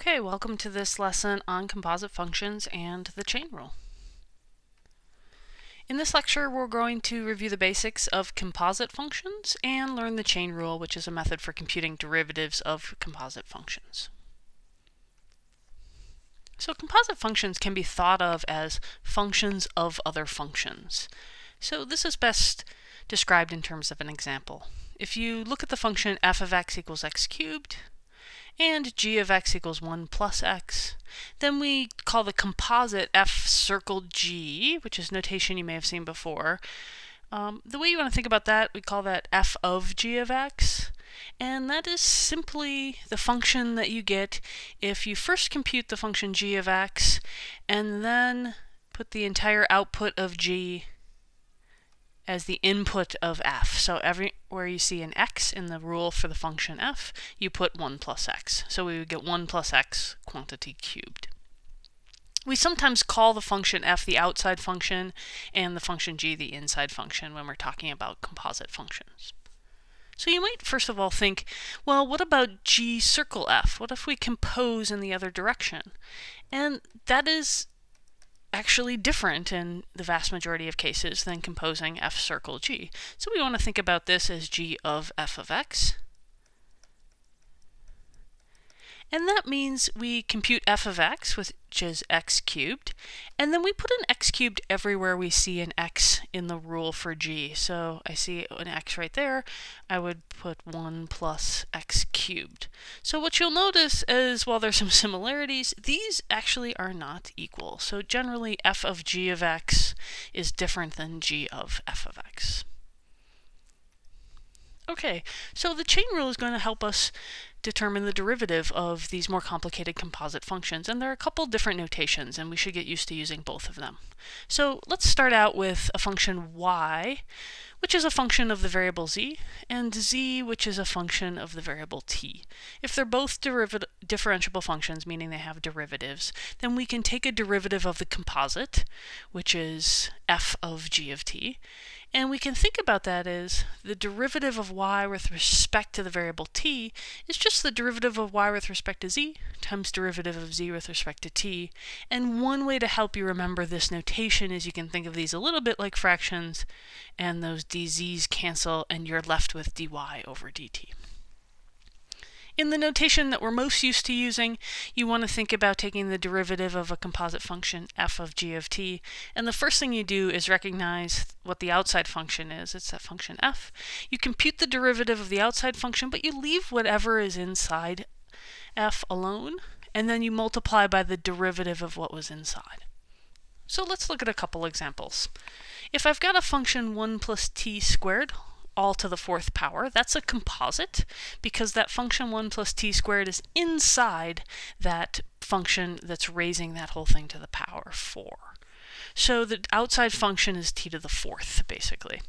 Okay, welcome to this lesson on composite functions and the chain rule. In this lecture, we're going to review the basics of composite functions and learn the chain rule, which is a method for computing derivatives of composite functions. So composite functions can be thought of as functions of other functions. So this is best described in terms of an example. If you look at the function f of x equals x cubed, and g of x equals 1 plus x, then we call the composite f circle g, which is notation you may have seen before. The way you want to think about that, we call that f of g of x, and that is simply the function that you get if you first compute the function g of x and then put the entire output of g as the input of f. So everywhere you see an x in the rule for the function f, you put 1 plus x. So we would get 1 plus x quantity cubed. We sometimes call the function f the outside function and the function g the inside function when we're talking about composite functions. So you might first of all think, well, what about g circle f? What if we compose in the other direction? And that is actually different in the vast majority of cases than composing f circle g. So we want to think about this as g of f of x. And that means we compute f of x, which is x cubed, and then we put an x cubed everywhere we see an x in the rule for g. So I see an x right there, I would put 1 plus x cubed. So what you'll notice is, while there's some similarities, these actually are not equal. So generally f of g of x is different than g of f of x. Okay, so the chain rule is going to help us determine the derivative of these more complicated composite functions, and there are a couple different notations, and we should get used to using both of them. So let's start out with a function y, which is a function of the variable z, and z, which is a function of the variable t. If they're both differentiable functions, meaning they have derivatives, then we can take a derivative of the composite, which is f of g of t, and we can think about that as the derivative of y with respect to the variable t is just the derivative of y with respect to z times derivative of z with respect to t. And one way to help you remember this notation is you can think of these a little bit like fractions, and those dz's cancel and you're left with dy over dt. In the notation that we're most used to using, you want to think about taking the derivative of a composite function f of g of t, and the first thing you do is recognize what the outside function is. It's that function f. You compute the derivative of the outside function, but you leave whatever is inside f alone, and then you multiply by the derivative of what was inside. So let's look at a couple examples. If I've got a function 1 plus t squared, all to the 4th power, that's a composite because that function 1 plus t squared is inside that function that's raising that whole thing to the power 4. So the outside function is t to the 4th, basically.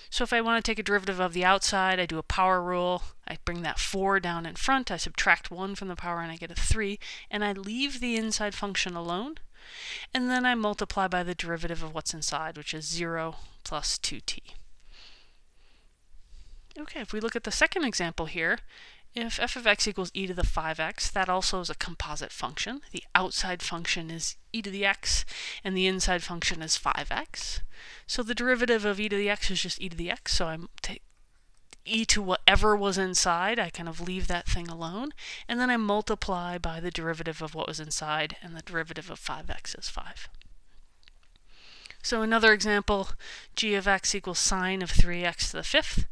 So if I want to take a derivative of the outside, I do a power rule, I bring that 4 down in front, I subtract 1 from the power and I get a 3, and I leave the inside function alone, and then I multiply by the derivative of what's inside, which is 0 plus 2t. Okay, if we look at the second example here, if f of x equals e to the 5x, that also is a composite function. The outside function is e to the x, and the inside function is 5x. So the derivative of e to the x is just e to the x, so I take e to whatever was inside, I kind of leave that thing alone, and then I multiply by the derivative of what was inside, and the derivative of 5x is 5. So another example, g of x equals sine of 3x to the 5th.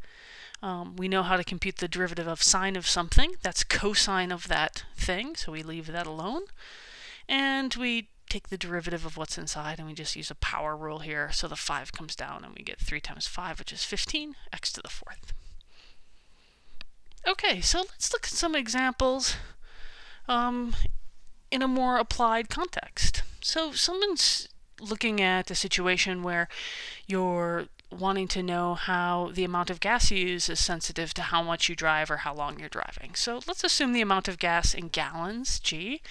We know how to compute the derivative of sine of something. That's cosine of that thing, so we leave that alone. And we take the derivative of what's inside, and we just use a power rule here, so the 5 comes down, and we get 3 times 5, which is 15, x to the 4th. Okay, so let's look at some examples in a more applied context. So someone's looking at a situation where you're wanting to know how the amount of gas you use is sensitive to how much you drive or how long you're driving. So let's assume the amount of gas in gallons, G,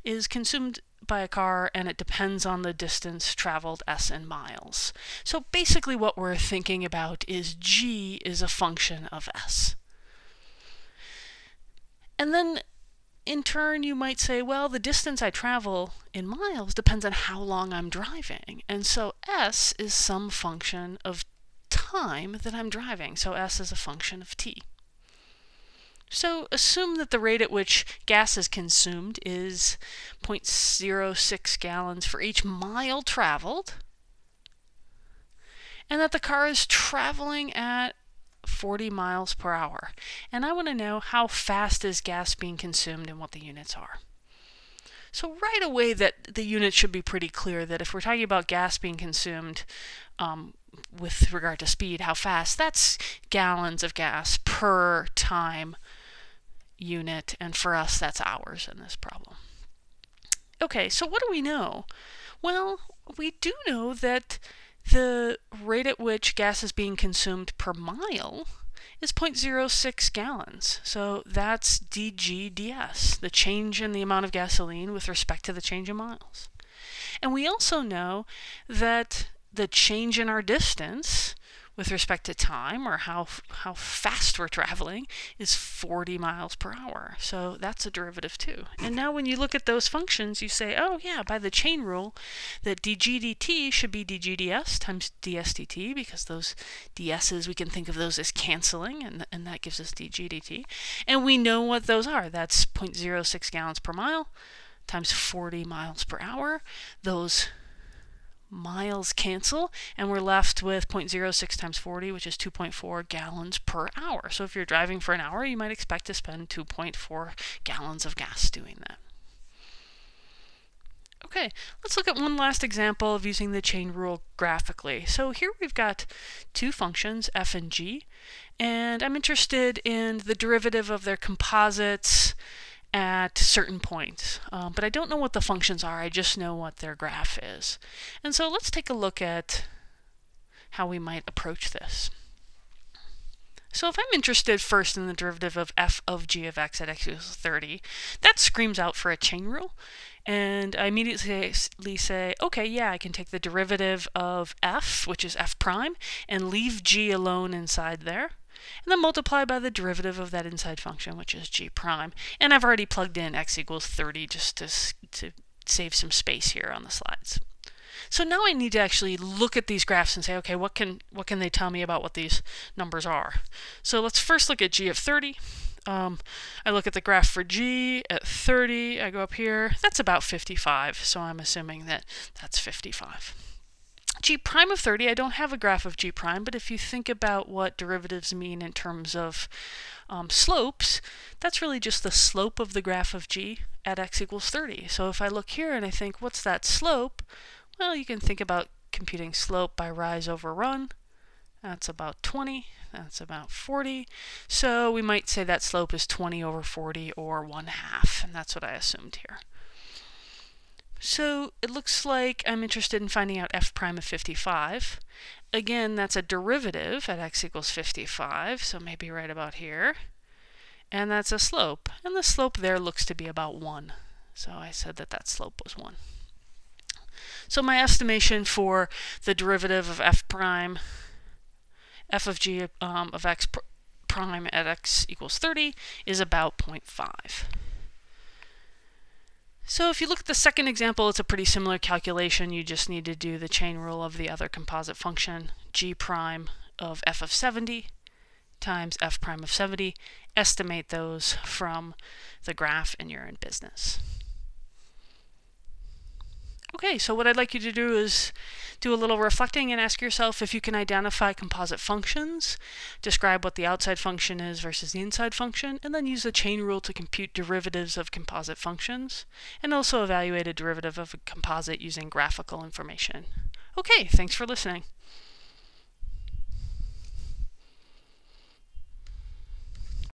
is consumed by a car and it depends on the distance traveled, S, in miles. So basically what we're thinking about is G is a function of S. And then in turn, you might say, well, the distance I travel in miles depends on how long I'm driving. And so S is some function of time that I'm driving. So S is a function of t. So assume that the rate at which gas is consumed is 0.06 gallons for each mile traveled, and that the car is traveling at 40 miles per hour. And I want to know how fast is gas being consumed and what the units are. So right away that the units should be pretty clear that if we're talking about gas being consumed with regard to speed, how fast, that's gallons of gas per time unit, and for us that's hours in this problem. Okay, so what do we know? Well, we do know that the rate at which gas is being consumed per mile is 0.06 gallons. So that's dg ds, the change in the amount of gasoline with respect to the change in miles. And we also know that the change in our distance with respect to time, or how fast we're traveling, is 40 miles per hour. So that's a derivative too. And now when you look at those functions, you say, oh yeah, by the chain rule, that dg dt should be dg ds times ds dt, because those ds's, we can think of those as canceling, and that gives us dg dt. And we know what those are. That's 0.06 gallons per mile times 40 miles per hour. Those miles cancel, and we're left with 0.06 times 40, which is 2.4 gallons per hour. So if you're driving for an hour, you might expect to spend 2.4 gallons of gas doing that. Okay, let's look at one last example of using the chain rule graphically. So here we've got two functions, f and g, and I'm interested in the derivative of their composites at certain points, but I don't know what the functions are, I just know what their graph is. And so let's take a look at how we might approach this. So if I'm interested first in the derivative of f of g of x at x equals 30, that screams out for a chain rule, and I immediately say, okay, yeah, I can take the derivative of f, which is f prime, and leave g alone inside there, and then multiply by the derivative of that inside function, which is g prime. And I've already plugged in x equals 30 just to save some space here on the slides. So now I need to actually look at these graphs and say, okay, what can they tell me about what these numbers are? So let's first look at g of 30. I look at the graph for g at 30. I go up here. That's about 55, so I'm assuming that that's 55. G prime of 30, I don't have a graph of g prime, but if you think about what derivatives mean in terms of slopes, that's really just the slope of the graph of g at x equals 30. So if I look here and I think, what's that slope? Well, you can think about computing slope by rise over run. That's about 20. That's about 40. So we might say that slope is 20 over 40, or 1/2, and that's what I assumed here. So it looks like I'm interested in finding out f prime of 55. Again, that's a derivative at x equals 55, so maybe right about here. And that's a slope, and the slope there looks to be about 1. So I said that that slope was 1. So my estimation for the derivative of f prime, f of g of x prime at x equals 30 is about 0.5. So if you look at the second example, it's a pretty similar calculation. You just need to do the chain rule of the other composite function, g prime of f of 70 times f prime of 70. Estimate those from the graph and you're in business. Okay, so what I'd like you to do is do a little reflecting and ask yourself if you can identify composite functions, describe what the outside function is versus the inside function, and then use the chain rule to compute derivatives of composite functions, and also evaluate a derivative of a composite using graphical information. Okay, thanks for listening.